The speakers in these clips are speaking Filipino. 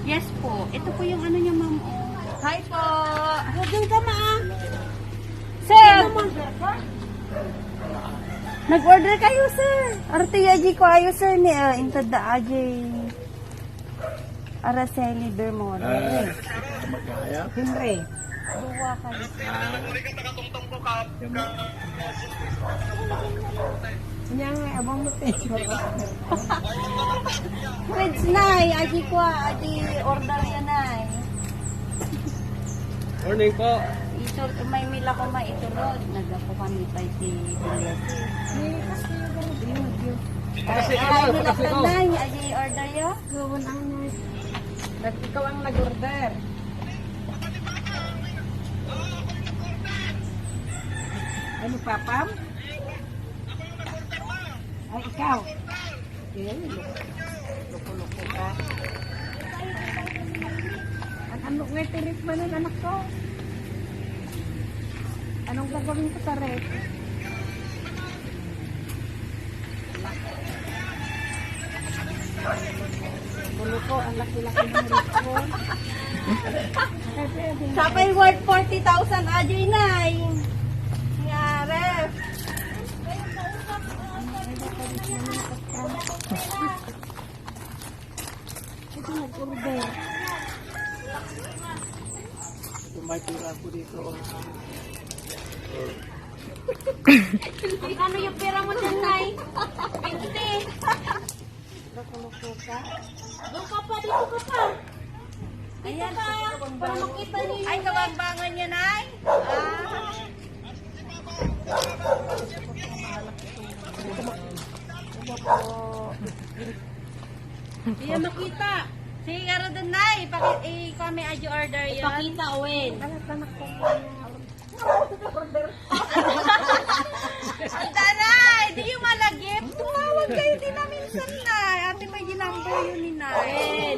Yes po. Ito po yung ano niya, ma'am. Hi po. Doon ka ma. Sir! Nag-order kayo, sir. Artiya di ko ayo, sir. Ni intada aji. Araceli Bermona. Magkaya. Henry. Buwa kayo. Kanya nga, abang mo tayo. Friends, nay. Aji ko, aji order yan, nay. Morning po. Ito, may mila ko maitulod. Nagapo kami pa iti bilis. Kasi Ay, mila ka, nay. Aji order yo. Gawin ang at ikaw ang nag-order. Ano, papam? Ay, ikaw. Yan, loko-loko ka. Ano nga tirit man ang anak ko? Anong gagawin ko sa rep? Gulo ko, ang laki-laki ng rep ko. Sapay worth 40,000 aji, nay. Nga, ref. Ito nag-order. May tira ko dito. Ano yung pera mo dyan, nay? 20. Loko-loko ka. Doon ka pa, dito ka pa. Ayan, para makita niyo. Ay, kabangbangan niya, nay. Iya makita. Sige, garo din, nay. Kami ajo order yun. Ipakita, Owen. Anak ko Anda, nay. Di yung malagip. Tumawag kayo din na minsan, nay. Ate, may ginambar yun ni nay.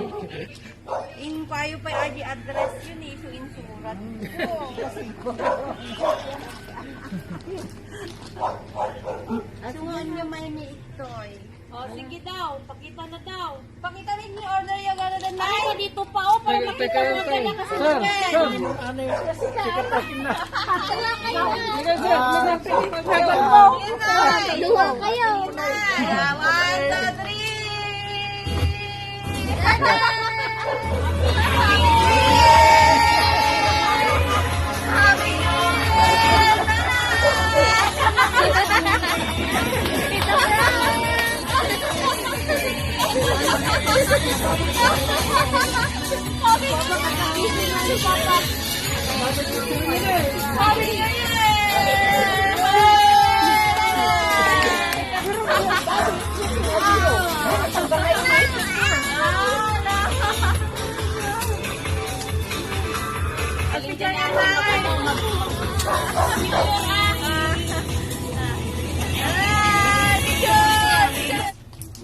In payo pa aji address yun eh. So, insurat ko. Sungan niyo may ni Itoy. O, sige daw. Pakita na daw. Pakita rin ni order yung gano'n na nay. Ay, dito pa o. Para makita mo ka kasi Sir, namin. sir, ano yung sikatasin na. Wala kayo na. Sige, sir, Sagot mo. Yun na. Dua kayo. Yun na.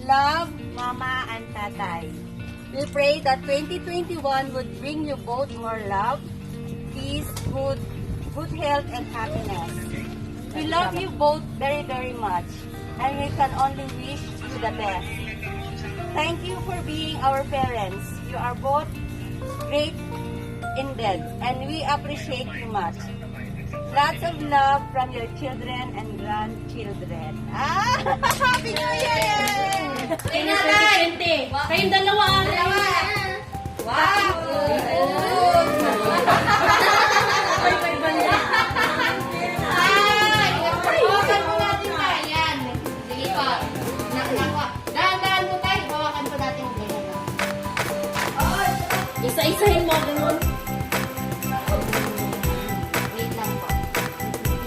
'Love, Mama and Tatay. We pray that 2021 would bring you both more love, peace, good health, and happiness. We love you both very, very much, and we can only wish you the best. Thank you for being our parents. You are both great indeed, and we appreciate you much. Lots of love from your children and grandchildren. Happy New Year! Kayong 2020. Kayong dalawa. Wow! Hawakan mo natin pa. Yan. Sige po. Dahan-dahan mo tayo. Hawakan po natin. Isa-isahin mo. Ganun.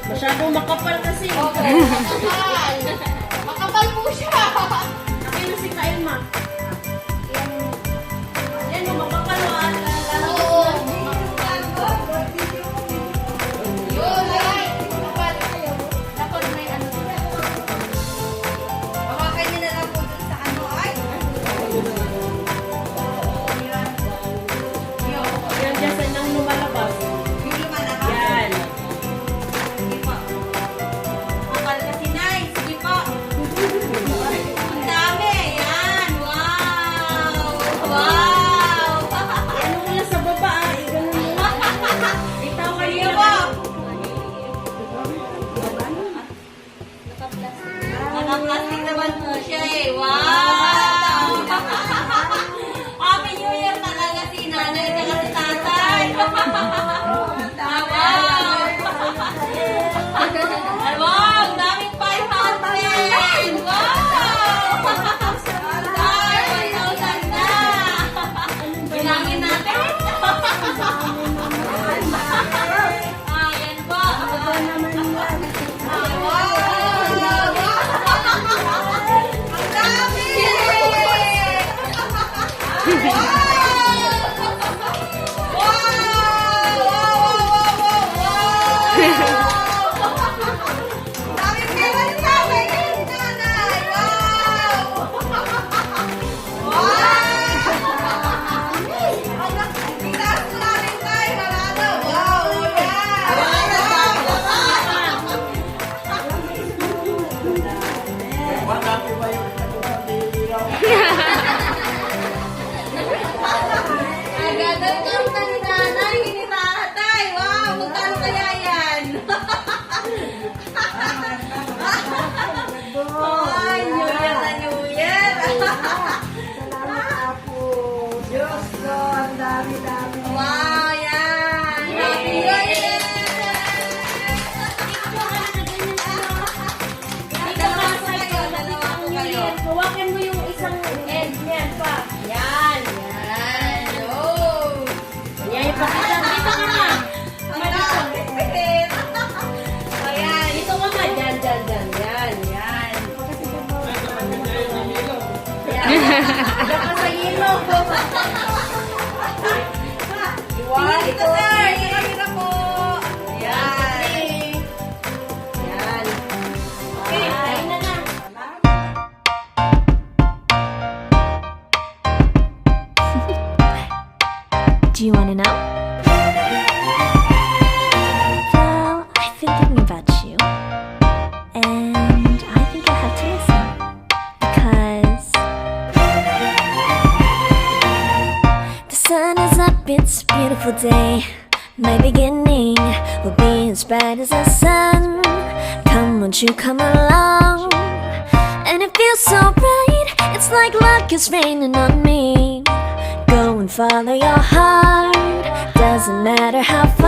Masyadong makapal kasi. Makapal. Makapal po siya. Akin na si Kaima. Yan mo, makapal mo. Oo. Yun, ay. Makapal. Dapat may ano. Hawakan niyo na lang po dun sa ano, ay. Yan dyan sa nang lumalabas. Yung lumalabas. Yan. Sige po. Kapal kasi, Nay. Sige po. Ang dami. Yan. Wow. Wow. Naka-plastic naman po siya eh. Wow! Happy New Year talaga si nanay at si tatay. Wow! Ang daming 500! Wow! Ay, 1,000 na! Bilangin natin. Yan po. Ang dami! Daming pera ni tatay, ni nanay. Ang taas na rin tayo, Manalo. Wow! Madami ba yung nagpapaliligaw? Agad-agad kanta ni nanay, ni tatay. Wow! Magkano kaya yan? Ay, New Year na New Year. Salamat po. Diyos ko, ang dami-dami. Wow, yan. Happy New Year. Dalawa po kayo, dalawa po kayo. Hawakan mo yung isang end niyan pa. Yan, yan. Oh. Yan, ipakita. Dito ka na. Ang dami. Ayan. Dito ka na. Dyan, dyan, dyan. Yan, yan. Diyan ka sa ilog. Iwan. Dito, sir. Hira-hira po. Ayan. Yan. Okay, kain na na. Do you want to know? Well, I've been thinking about you. And I think I have to listen. Because the sun is up, it's a beautiful day. My beginning will be as bright as the sun. Come, won't you come along? And it feels so bright, it's like luck is raining on me. Go and follow your heart, doesn't matter how far.